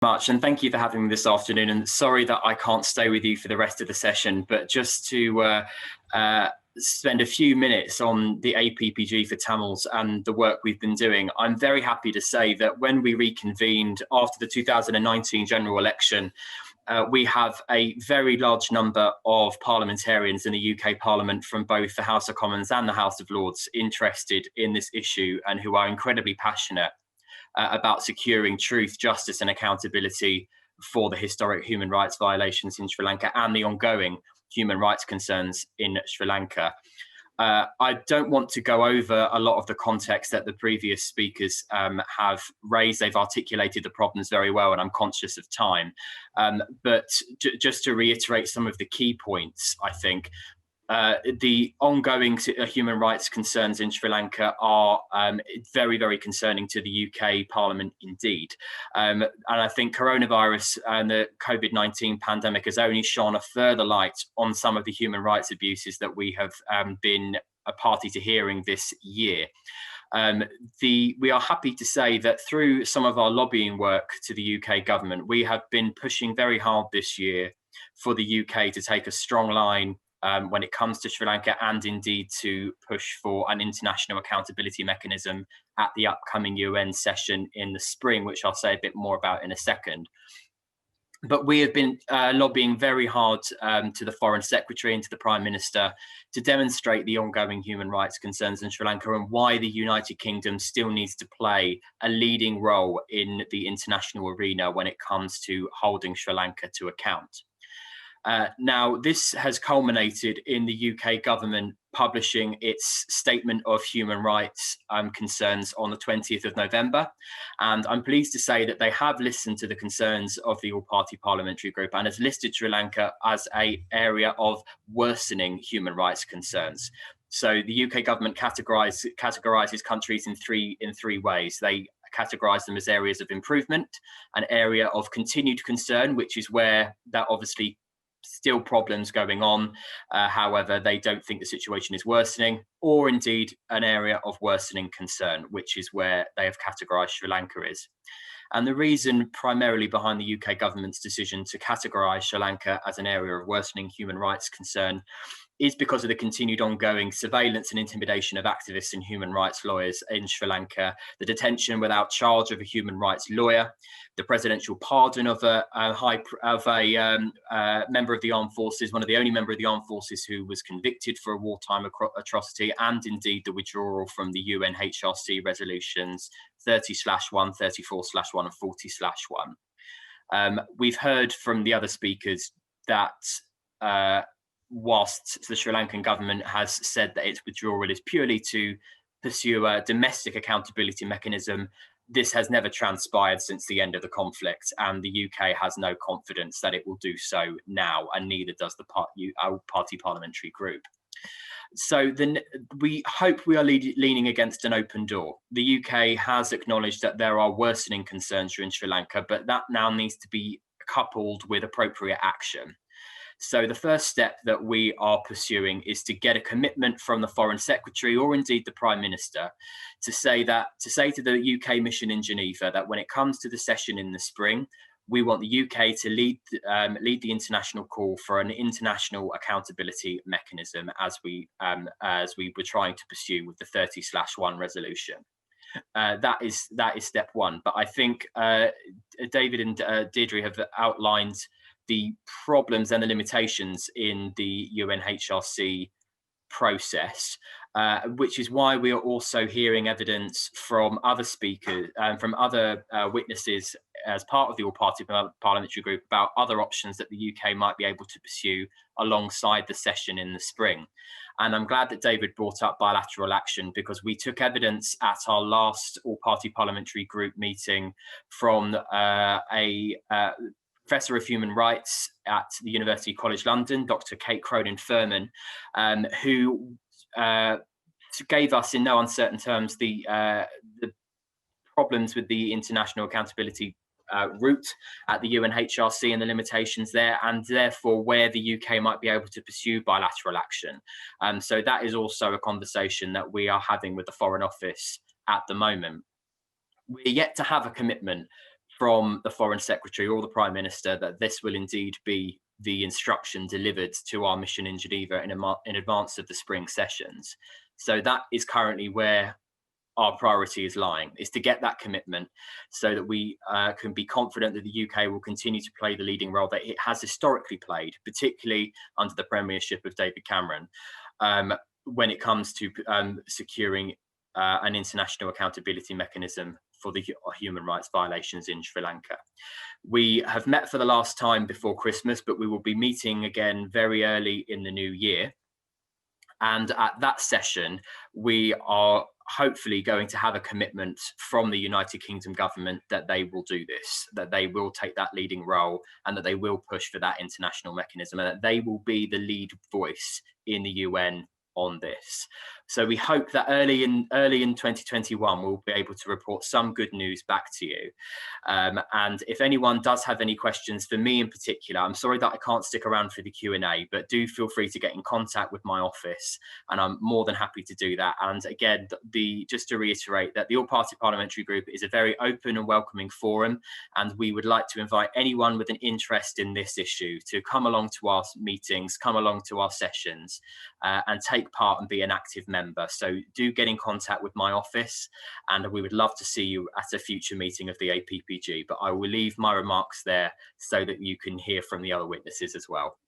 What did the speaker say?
Much, and thank you for having me this afternoon. And sorry that I can't stay with you for the rest of the session, but just to spend a few minutes on the APPG for Tamils and the work we've been doing. I'm very happy to say that when we reconvened after the 2019 general election, we have a very large number of parliamentarians in the UK Parliament from both the House of Commons and the House of Lords interested in this issue and who are incredibly passionate about securing truth, justice and accountability for the historic human rights violations in Sri Lanka and the ongoing human rights concerns in Sri Lanka. I don't want to go over a lot of the context that the previous speakers have raised. They've articulated the problems very well, and I'm conscious of time. But just to reiterate some of the key points, I think, the ongoing human rights concerns in Sri Lanka are very, very concerning to the UK Parliament indeed. And I think coronavirus and the COVID-19 pandemic has only shone a further light on some of the human rights abuses that we have been a party to hearing this year. We are happy to say that through some of our lobbying work to the UK government, we have been pushing very hard this year for the UK to take a strong line when it comes to Sri Lanka, and indeed to push for an international accountability mechanism at the upcoming UN session in the spring, which I'll say a bit more about in a second. But we have been lobbying very hard to the Foreign Secretary and to the Prime Minister to demonstrate the ongoing human rights concerns in Sri Lanka and why the United Kingdom still needs to play a leading role in the international arena when it comes to holding Sri Lanka to account. Now, this has culminated in the UK government publishing its statement of human rights concerns on the 20th of November. And I'm pleased to say that they have listened to the concerns of the all-party parliamentary group and has listed Sri Lanka as an area of worsening human rights concerns. So the UK government categorizes countries in three ways. They categorize them as areas of improvement, an area of continued concern, which is where that obviously still problems going on. However, they don't think the situation is worsening, or indeed an area of worsening concern, which is where they have categorized Sri Lanka as. And the reason primarily behind the UK government's decision to categorize Sri Lanka as an area of worsening human rights concern is because of the continued ongoing surveillance and intimidation of activists and human rights lawyers in Sri Lanka, the detention without charge of a human rights lawyer, the presidential pardon of a member of the armed forces, one of the only members of the armed forces who was convicted for a wartime atrocity, and indeed the withdrawal from the UN HRC resolutions 30/1, 34/1, and 40/1. We've heard from the other speakers that whilst the Sri Lankan government has said that its withdrawal is purely to pursue a domestic accountability mechanism, this has never transpired since the end of the conflict, and the UK has no confidence that it will do so now, and neither does the party parliamentary group. So then we hope we are leaning against an open door. The UK has acknowledged that there are worsening concerns in Sri Lanka, but that now needs to be coupled with appropriate action. So the first step that we are pursuing is to get a commitment from the Foreign Secretary, or indeed the Prime Minister, to say to the UK mission in Geneva that when it comes to the session in the spring, we want the UK to lead the international call for an international accountability mechanism, as we were trying to pursue with the 30/1 resolution. That is step one. But I think David and Deirdre have outlined the problems and the limitations in the UNHRC process, which is why we are also hearing evidence from other speakers, from other witnesses as part of the all-party parliamentary group about other options that the UK might be able to pursue alongside the session in the spring. And I'm glad that David brought up bilateral action, because we took evidence at our last all-party parliamentary group meeting from a Professor of Human Rights at the University College London, Dr. Kate Cronin-Furman, who gave us in no uncertain terms the problems with the international accountability route at the UNHRC and the limitations there, and therefore where the UK might be able to pursue bilateral action. So that is also a conversation that we are having with the Foreign Office at the moment. We're yet to have a commitment from the Foreign Secretary or the Prime Minister that this will indeed be the instruction delivered to our mission in Geneva in advance of the spring sessions. So that is currently where our priority is lying, is to get that commitment so that we can be confident that the UK will continue to play the leading role that it has historically played, particularly under the premiership of David Cameron, when it comes to securing an international accountability mechanism for the human rights violations in Sri Lanka. We have met for the last time before Christmas, but we will be meeting again very early in the new year. And at that session, we are hopefully going to have a commitment from the United Kingdom government that they will do this, that they will take that leading role, and that they will push for that international mechanism, and that they will be the lead voice in the UN on this. So we hope that early in 2021 we'll be able to report some good news back to you. And if anyone does have any questions for me in particular, I'm sorry that I can't stick around for the Q&A, but do feel free to get in contact with my office, and I'm more than happy to do that. And again, just to reiterate that the All Party Parliamentary Group is a very open and welcoming forum, and we would like to invite anyone with an interest in this issue to come along to our meetings, come along to our sessions, and take part and be an active member. So do get in contact with my office, and we would love to see you at a future meeting of the APPG. But I will leave my remarks there so that you can hear from the other witnesses as well.